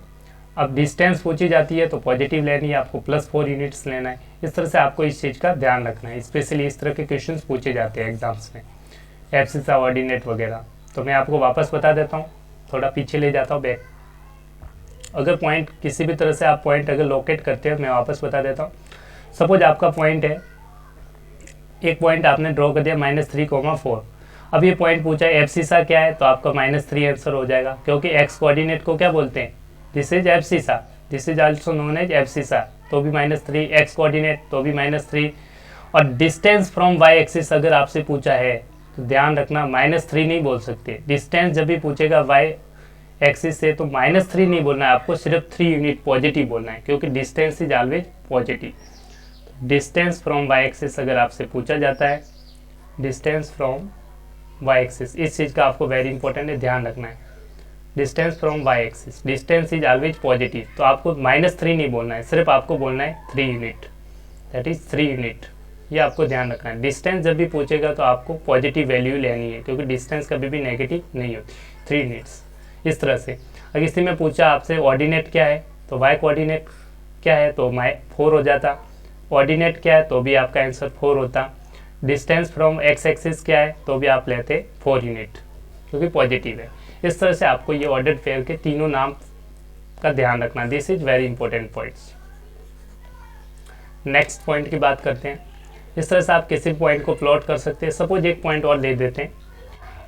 अब डिस्टेंस पूछी जाती है तो पॉजिटिव लेनी है, आपको +4 यूनिट्स लेना है। इस तरह से आपको इस चीज़ का ध्यान रखना है, स्पेशली इस तरह के क्वेश्चन पूछे जाते हैं एग्जाम्स में, एब्सिसा ऑर्डिनेट वगैरह। तो मैं आपको वापस बता देता हूँ, थोड़ा पीछे ले जाता हूँ बैक। अगर पॉइंट किसी भी तरह से आप पॉइंट अगर लोकेट करते हो, मैं वापस बता देता हूँ। सपोज आपका पॉइंट है, एक पॉइंट आपने ड्रॉ कर दिया -3,4। अब ये पॉइंट पूछा है एब्सिसा क्या है, तो आपका -3 आंसर हो जाएगा, क्योंकि x कोऑर्डिनेट को क्या बोलते हैं, this is abscissa, this is also known as abscissa, तो भी -3, x कोऑर्डिनेट तो भी -3। और डिस्टेंस फ्रॉम y एक्सिस अगर आपसे पूछा है तो ध्यान रखना -3 नहीं बोल सकते। डिस्टेंस जब भी पूछेगा y एक्सिस से तो -3 नहीं बोलना है आपको, सिर्फ 3 यूनिट पॉजिटिव बोलना है, क्योंकि distance is always positive. Distance from y axis अगर आपसे पूछा जाता है, डिस्टेंस फ्रॉम y एक्सिस, इस चीज़ का आपको वेरी इंपॉर्टेंट है, ध्यान रखना है। Distance from y axis, distance is always positive, तो आपको -3 नहीं बोलना है, सिर्फ आपको बोलना है 3 यूनिट, दैट इज 3 यूनिट। ये आपको ध्यान रखना है। डिस्टेंस जब भी पूछेगा तो आपको पॉजिटिव वैल्यू लेनी है, क्योंकि डिस्टेंस कभी भी नेगेटिव नहीं होती। 3 यूनिट्स इस तरह से। अगर इसी में पूछा आपसे ऑर्डिनेट क्या है, तो y कोऑर्डिनेट क्या है तो 4 हो जाता, ऑर्डिनेट क्या है तो भी आपका आंसर 4 होता, डिस्टेंस फ्रॉम x एक्सिस क्या है तो भी आप लेते 4 यूनिट, क्योंकि पॉजिटिव है। इस तरह से आपको ये ऑर्डर्ड पेयर के तीनों नाम का ध्यान रखना, this is very important points. Next point की बात करते हैं। इस तरह से आप किसी पॉइंट को प्लॉट कर सकते हैं। सपोज एक पॉइंट और ले देते हैं,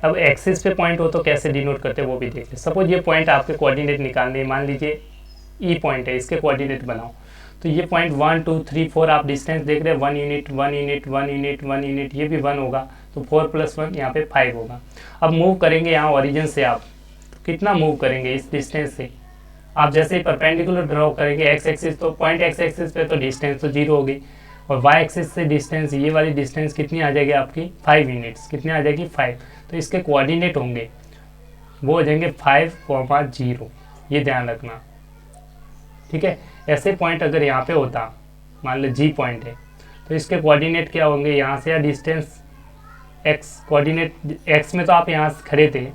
अब एक्सिस पे पॉइंट हो तो कैसे डिनोट करते हैं वो भी देख लें। सपोज ये पॉइंट आपके कोऑर्डिनेट निकालने हैं, मान लीजिए ई पॉइंट है, इसके कोऑर्डिनेट बनाओ, तो ये पॉइंट 1 2 3 4 आप डिस्टेंस देख रहे हैं, 1 यूनिट 1 यूनिट 1 यूनिट 1 यूनिट, ये भी 1 होगा, तो 4 + 1 यहाँ पे 5 होगा। अब मूव करेंगे यहाँ ओरिजिन से, आप कितना मूव करेंगे इस डिस्टेंस से, आप जैसे ही परपेंडिकुलर ड्रॉ करेंगे एक्स एक्सिस, तो पॉइंट एक्स एक्सिस पे तो डिस्टेंस तो 0 होगी, और वाई एक्सिस से डिस्टेंस, ये वाली डिस्टेंस कितनी आ जाएगी आपकी 5 यूनिट्स, कितनी आ जाएगी 5, तो इसके कोऑर्डिनेट होंगे वो हो जाएंगे 5,0, ये ध्यान रखना, ठीक है। ऐसे पॉइंट अगर यहाँ पे होता, मान लो जी पॉइंट है, तो इसके कोऑर्डिनेट क्या होंगे, यहाँ से या डिस्टेंस एक्स कोऑर्डिनेट, एक्स में तो आप यहाँ खड़े थे,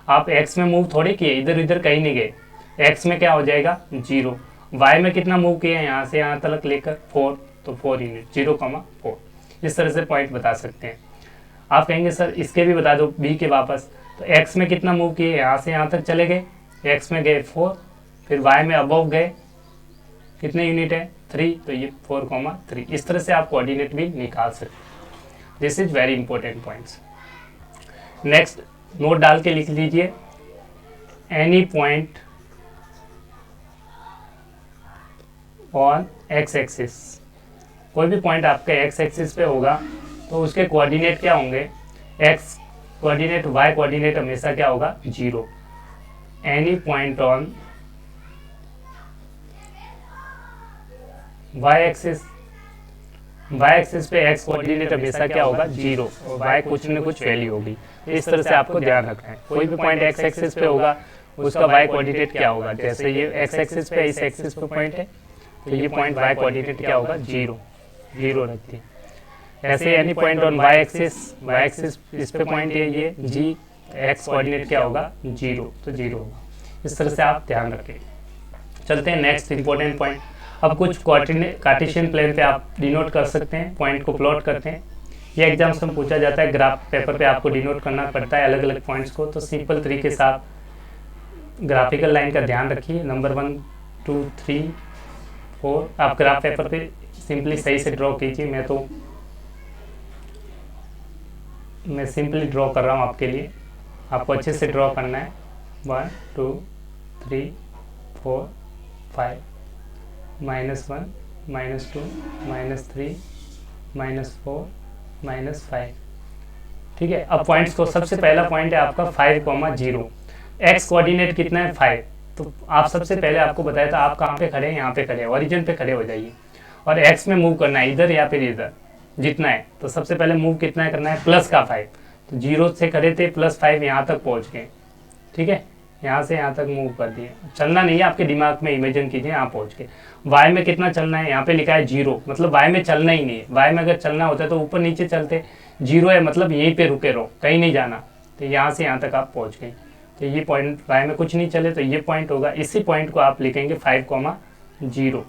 आप एक्स में मूव थोड़े किए, इधर उधर कहीं नहीं गए, एक्स में क्या हो जाएगा 0, वाई में कितना मूव किया है यहाँ से यहाँ तक लेकर 4, तो 4 यूनिट 0,4। इस तरह से पॉइंट बता सकते हैं। आप कहेंगे सर इसके भी बता दो बी के वापस, तो एक्स में कितना मूव किए, यहाँ से यहाँ तक चले गए, एक्स में गए 4, फिर वाई में अबव गए कितने यूनिट है 3, तो ये 4,3। इस तरह से आप कोऑर्डिनेट भी निकाल सकते। This is very important points. Next note डाल के लिख लीजिए, any point on x axis, कोई भी पॉइंट आपके एक्स एक्सिस पे होगा तो उसके कोऑर्डिनेट क्या होंगे, एक्स कोऑर्डिनेट वाई कोऑर्डिनेट हमेशा क्या होगा 0। Any point on Y axis पे एक्स कोऑर्डिनेट हमेशा क्या होगा 0 और वाई कुछ न कुछ वैल्यू होगी। इस तरह से आपको ध्यान रखना है। कोई भी पॉइंट एक्स एक्सिस पे होगा उसका वाई कोऑर्डिनेट क्या होगा, जैसे ये एक्स एक्सिस पे इस एक्सिस पे पॉइंट है तो ये पॉइंट वाई कोऑर्डिनेट क्या होगा 0 रखती है। ऐसे any point on Y axis इस पे पॉइंट है ये जी, एक्स कोऑर्डिनेट क्या होगा 0, तो 0 होगा। इस तरह से आप ध्यान रखें। चलते हैं नेक्स्ट इंपॉर्टेंट पॉइंट। अब कुछ कार्टेशियन प्लेन पे आप डिनोट कर सकते हैं, पॉइंट को प्लॉट करते हैं। ये एग्जाम्स में पूछा जाता है, ग्राफ पेपर पे आपको डिनोट करना पड़ता है अलग अलग पॉइंट्स को, तो सिंपल तरीके से आप ग्राफिकल लाइन का ध्यान रखिए। नंबर 1 2 3 4 आप ग्राफ पेपर पे सिंपली सही से ड्रॉ कीजिए। मैं सिंपली ड्रॉ कर रहा हूँ आपके लिए, आपको अच्छे से ड्रॉ करना है। 1 2 3 4 5 -1 -2 -3 -4 -5, ठीक है। अब पॉइंट्स को, सबसे पहला पॉइंट है आपका 5,0, एक्स कोऑर्डिनेट कितना है 5, तो आप सबसे पहले आपको बताया था आप कहाँ पे खड़े हैं, यहाँ पे खड़े हैं, ओरिजिन पे खड़े हो जाइए और एक्स में मूव करना है इधर या फिर इधर जितना है। तो सबसे पहले मूव कितना है करना है प्लस का 5, तो 0 से खड़े थे +5 यहाँ तक पहुँच गए, ठीक है। यहाँ से यहाँ तक मूव कर दिए, चलना नहीं है, आपके दिमाग में इमेजिन कीजिए यहाँ पहुँच के। वाई में कितना चलना है, यहाँ पे लिखा है 0, मतलब वाई में चलना ही नहीं है। वाई में अगर चलना होता है तो ऊपर नीचे चलते, 0 है मतलब यहीं पे रुके रहो, कहीं नहीं जाना। तो यहाँ से यहाँ तक आप पहुँच गए, तो ये पॉइंट वाई में कुछ नहीं चले तो ये पॉइंट होगा। इसी पॉइंट को आप लिखेंगे 5,0,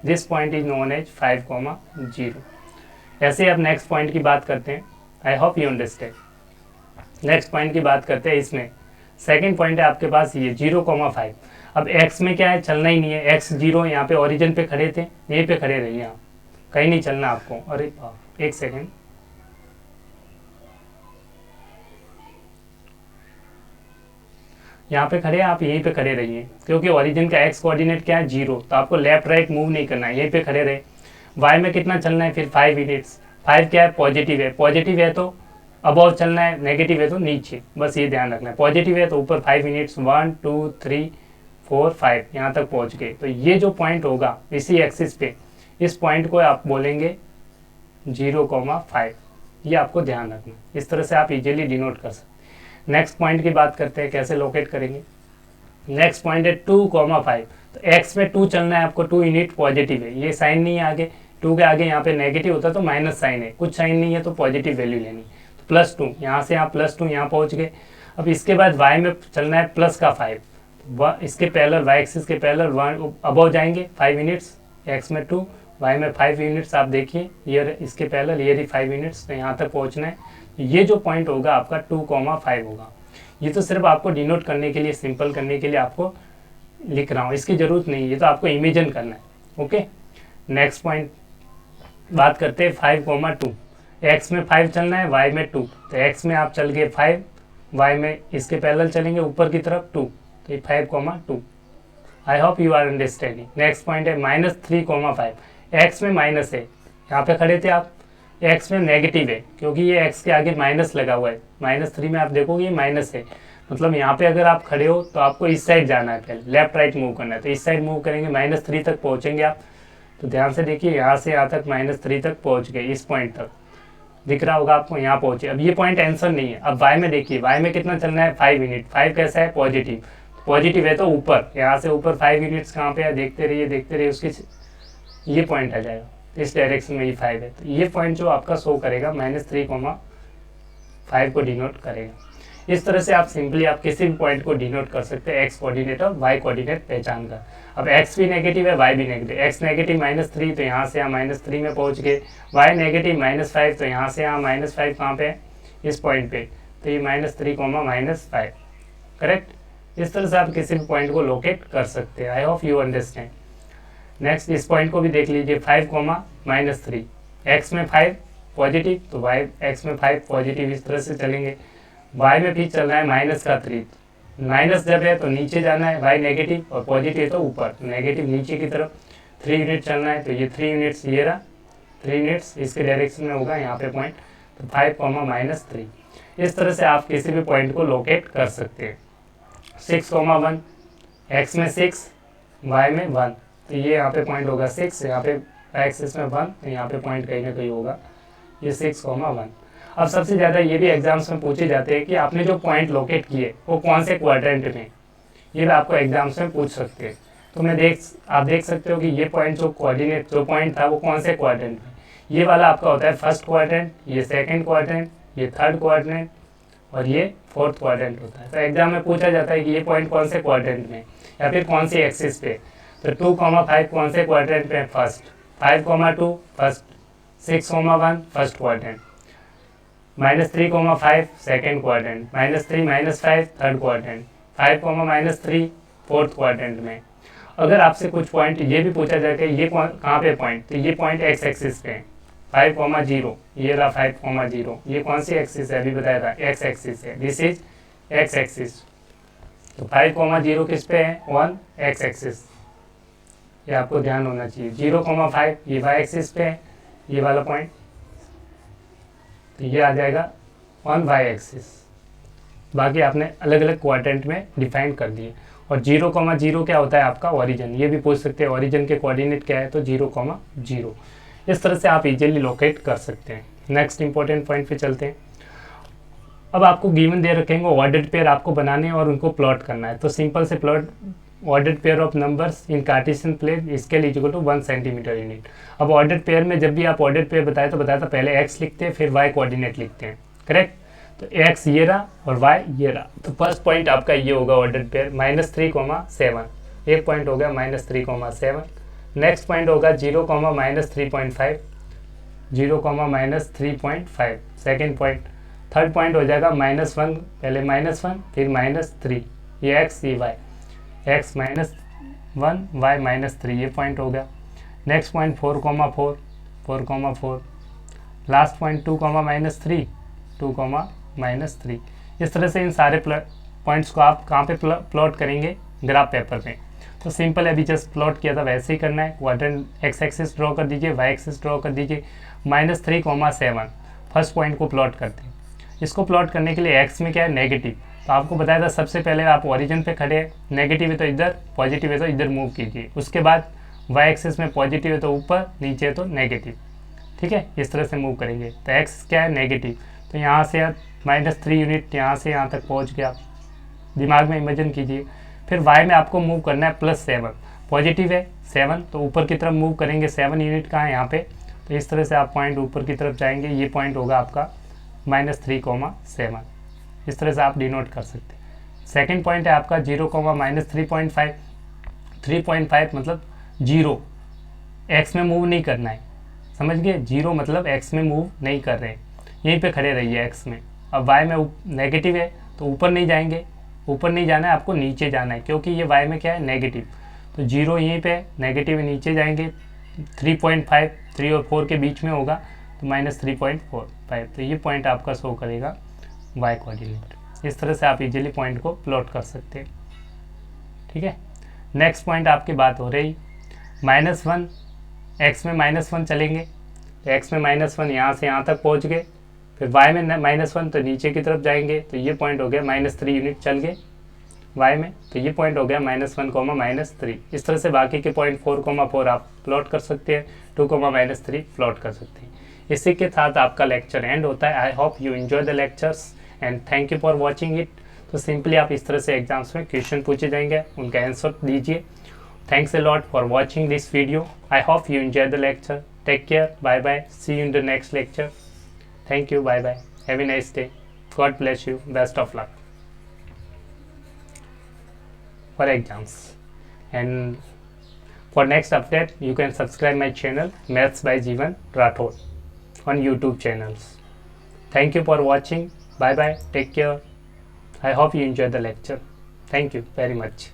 this point is known as 5,0। ऐसे अब नेक्स्ट पॉइंट की बात करते हैं। I hope you understand. Next point की बात करते हैं। इसमें सेकंड पॉइंट है आपके पास ये 0,5। अब एक्स में क्या है, चलना ही नहीं है, x 0 यहाँ पे ओरिजिन पे खड़े थे, यहीं पे खड़े रहिए आप, कहीं नहीं चलना आपको। अरे एक सेकेंड, यहाँ पे खड़े आप, यहीं पे खड़े रहिए, क्योंकि ओरिजिन का x कोऑर्डिनेट क्या है 0, तो आपको लेफ्ट राइट मूव नहीं करना है, यहीं पे खड़े रहे। y में कितना चलना है फिर 5 यूनिट्स, 5 क्या है पॉजिटिव है तो अबव चलना है, नेगेटिव है तो नीचे, बस ये ध्यान रखना है। पॉजिटिव है तो ऊपर 5 यूनिट्स, 1 2 3 4 5 यहाँ तक पहुँच गए। तो ये जो पॉइंट होगा इसी एक्सिस पे, इस पॉइंट को आप बोलेंगे 0,5, ये आपको ध्यान रखना। इस तरह से आप इजीली डिनोट कर सकते। नेक्स्ट पॉइंट की बात करते हैं, कैसे लोकेट करेंगे। नेक्स्ट पॉइंट है 2,5, तो एक्स में 2 चलना है आपको, 2 यूनिट पॉजिटिव है, ये साइन नहीं है आगे, 2 के आगे यहाँ पे नेगेटिव होता तो माइनस साइन है, कुछ साइन नहीं है तो पॉजिटिव वैल्यू लेनी, तो +2, यहाँ से यहाँ +2 यहाँ पहुँच गए। अब इसके बाद वाई में चलना है प्लस का 5, इसके पैरेलल वाई एक्सिस के पैरेलल 1 अबव जाएंगे 5 यूनिट्स, एक्स में 2 वाई में 5 यूनिट्स, आप देखिए ये इसके पैरेलल ये रही 5 यूनिट्स, तो यहाँ तक पहुँचना है। ये जो पॉइंट होगा आपका 2,5 होगा। ये तो सिर्फ आपको डिनोट करने के लिए, सिंपल करने के लिए आपको लिख रहा हूँ, इसकी ज़रूरत नहीं है, ये तो आपको इमेजिन करना है। ओके, नेक्स्ट पॉइंट बात करते हैं 5,2, एक्स में 5 चलना है, वाई में 2, तो एक्स में आप चल गए 5, वाई में इसके पैरेलल चलेंगे ऊपर की तरफ 2, तो ये 5,2। I hope you are understanding. Next point है -3,5, एक्स में माइनस है, यहाँ पे खड़े थे आप, एक्स में नेगेटिव है क्योंकि ये एक्स के आगे माइनस लगा हुआ है, -3 में आप देखोगे ये माइनस है, मतलब यहाँ पे अगर आप खड़े हो तो आपको इस साइड जाना है, पहले लेफ्ट राइट मूव करना है, तो इस साइड मूव करेंगे, -3 तक पहुँचेंगे आप। तो ध्यान से देखिए, यहाँ से यहाँ तक -3 तक पहुँच गए, इस पॉइंट तक दिख रहा होगा आपको, यहाँ पहुँचे। अब ये पॉइंट आंसर नहीं है। अब वाई में देखिए, वाई में कितना चलना है 5 यूनिट, 5 कैसा है पॉजिटिव है तो ऊपर, यहाँ से ऊपर 5 यूनिट्स कहाँ पे है, देखते रहिए, उसके ये पॉइंट आ जाएगा, इस डायरेक्शन में ये 5 है, तो ये पॉइंट जो आपका शो करेगा -3,5 को डिनोट करेगा। इस तरह से आप सिंपली आप किसी भी पॉइंट को डिनोट कर सकते हैं एक्स कोऑर्डिनेट और वाई कोऑर्डिनेट पहचान कर। अब एक्स भी नेगेटिव है, वाई भी नेगेटिव, एक्स नेगेटिव -3 तो यहाँ से यहाँ -3 में पहुँच गए, वाई नेगेटिव -5 तो यहाँ से यहाँ -5 कहाँ पे है, इस पॉइंट पे, तो ये -3, -5, करेक्ट। इस तरह से आप किसी भी पॉइंट को लोकेट कर सकते हैं। I hope you understand. Next इस पॉइंट को भी देख लीजिए, 5, -3, एक्स में 5 पॉजिटिव तो वाई एक्स में 5 पॉजिटिव, इस तरह से चलेंगे। वाई में भी चल रहा है -3, माइनस जब है तो नीचे जाना है, वाई नेगेटिव और पॉजिटिव है तो ऊपर, नेगेटिव नीचे की तरफ 3 यूनिट चलना है, तो ये 3 यूनिट्स ये रहा, 3 यूनिट्स इसके डायरेक्शन में होगा यहाँ पे पॉइंट, तो 5, -3। इस तरह से आप किसी भी पॉइंट को लोकेट कर सकते हैं। 6, 1, एक्स में 6, वाई में 1, तो ये यहाँ पे पॉइंट होगा 6, यहाँ पे एक्सिस में 1, तो यहाँ पे पॉइंट कहीं ना कहीं होगा ये 6, 1। अब सबसे ज़्यादा ये भी एग्जाम्स में पूछे जाते हैं कि आपने जो पॉइंट लोकेट किए वो कौन से क्वाड्रेंट में, ये भी आपको एग्जाम्स में पूछ सकते हैं। तो आप देख सकते हो कि ये पॉइंट जो कोऑर्डिनेट जो पॉइंट था वो कौन से क्वाड्रेंट में, ये वाला आपका होता है फर्स्ट क्वाड्रेंट, ये सेकंड क्वाड्रेंट, ये थर्ड क्वाड्रेंट और ये फोर्थ क्वाड्रेंट होता है। तो एग्जाम में पूछा जाता है कि ये पॉइंट कौन से क्वाड्रेंट में या फिर कौन सी एक्सिस पे। तो 2, 5 कौन से क्वाड्रेंट पे, first, 5, 2 first, 6, 1 first quadrant, -3, 5 second quadrant, -3, -5 third quadrant, 5, -3 fourth quadrant में। अगर आपसे कुछ पॉइंट ये भी पूछा जाए कि ये कहाँ पे पॉइंट, तो ये पॉइंट एक्स एक्सिस पे है, 5, 0, ये रहा 5, 0, ये कौन सी एक्सिस है, अभी बताया था एक्स एक्सिस है, दिस इज एक्स एक्सिस। तो 5, 0 किस पे है, 1 एक्स एक्सिस, ये आपको ध्यान होना चाहिए। 0, 5 ये वाई एक्सिस पे है, ये वाला पॉइंट, तो ये आ जाएगा 1 वाई एक्सिस। बाकी आपने अलग अलग क्वाड्रेंट में डिफाइन कर दिए। और 0, 0 क्या होता है आपका ओरिजिन, ये भी पूछ सकते हैं ओरिजिन के कोऑर्डिनेट क्या है, तो 0, 0। इस तरह से आप इजीली लोकेट कर सकते हैं। नेक्स्ट इंपॉर्टेंट पॉइंट पे चलते हैं। अब आपको गिवन दे रखेंगे ऑर्डर्ड पेयर आपको बनाने और उनको प्लॉट करना है। तो सिंपल से plot ordered pair of numbers in Cartesian plane scale equal to 1 centimetre unit. अब ऑर्डर्ड पेयर में जब भी आप ऑर्डर्ड पेयर बताए तो बताया था पहले एक्स लिखते हैं फिर वाई कोऑर्डिनेट लिखते हैं, करेक्ट। तो एक्स ये रहा और वाई ये रहा। तो फर्स्ट पॉइंट आपका ये होगा ऑर्डर्ड पेयर, -3, 7, एक पॉइंट हो गया -3, 7। नेक्स्ट पॉइंट होगा 0, -3.5, 0, -3.5 सेकेंड पॉइंट। थर्ड पॉइंट हो जाएगा -1, पहले -1 फिर -3, ये एक्स ये वाई, x -1 y -3, ये पॉइंट हो गया। Next point 4, 4, 4, 4। Last point 2, -3, 2, -3। इस तरह से इन सारे पॉइंट्स को आप कहाँ पे प्लॉट करेंगे, ग्राफ पेपर पे। तो सिंपल अभी जस्ट प्लॉट किया था वैसे ही करना है। क्वाड्रेंट एक्स एक्सिस ड्रॉ कर दीजिए, वाई एक्सिस ड्रॉ कर दीजिए। -3, 7 फर्स्ट पॉइंट को प्लॉट करते हैं। इसको प्लॉट करने के लिए एक्स में क्या है, नेगेटिव। तो आपको बताया था सबसे पहले आप ओरिजिन पे खड़े हैं, नेगेटिव है तो इधर, पॉजिटिव है तो इधर मूव कीजिए। उसके बाद वाई एक्सिस में पॉजिटिव है तो ऊपर, नीचे है तो नेगेटिव, ठीक है, इस तरह से मूव करेंगे। तो एक्स क्या है, नेगेटिव, तो यहाँ से -3 यूनिट यहाँ से यहाँ तक पहुँच गया, दिमाग में इमेजिन कीजिए। फिर वाई में आपको मूव करना है +7, पॉजिटिव है 7 तो ऊपर की तरफ मूव करेंगे, 7 यूनिट कहाँ है यहाँ पे, तो इस तरह से आप पॉइंट ऊपर की तरफ जाएंगे। ये पॉइंट होगा आपका -3, 7, इस तरह से आप डिनोट कर सकते हैं। सेकंड पॉइंट है आपका 0, -3.5, 3.5 मतलब 0, एक्स में मूव नहीं करना है, समझ गए। 0 मतलब एक्स में मूव नहीं कर रहे हैं, यहीं पे खड़े रहिए एक्स में। अब वाई में नेगेटिव है तो ऊपर नहीं जाएंगे, ऊपर नहीं जाना है, आपको नीचे जाना है, क्योंकि ये वाई में क्या है, नेगेटिव। तो 0 यहीं पे, नेगेटिव नीचे जाएंगे। 3.5 3 और 4 के बीच में होगा तो -3.45, तो ये पॉइंट आपका शो करेगा वाई कोऑर्डिनेट। इस तरह से आप इजीली पॉइंट को प्लॉट कर सकते हैं, ठीक है। नेक्स्ट पॉइंट आपकी बात हो रही -1, एक्स में -1 चलेंगे, तो एक्स में -1 यहाँ से यहाँ तक पहुँच गए। फिर वाई में -1 तो नीचे की तरफ जाएंगे, तो ये पॉइंट हो गया -3 यूनिट चल गए वाई में, तो ये पॉइंट हो गया -1, -3। इस तरह से बाकी के पॉइंट 4, 4 आप प्लॉट कर सकते हैं, 2, -3 प्लॉट कर सकते हैं। इसी के साथ आपका लेक्चर एंड होता है। I hope you enjoy the lectures and thank you for watching it. तो सिंपली आप इस तरह से एग्जाम्स में क्वेश्चन पूछे जाएंगे, उनका आंसर दीजिए। Thanks a lot for watching this video. I hope you enjoy the lecture. Take care, bye bye, see you in the next lecture. Thank you, bye bye, have a nice day. God bless you. Best of luck for exams. And for next update, you can subscribe my channel Maths by Jeevan Rathod on YouTube channels. Thank you for watching. Bye bye. Take care. I hope you enjoyed the lecture. Thank you very much.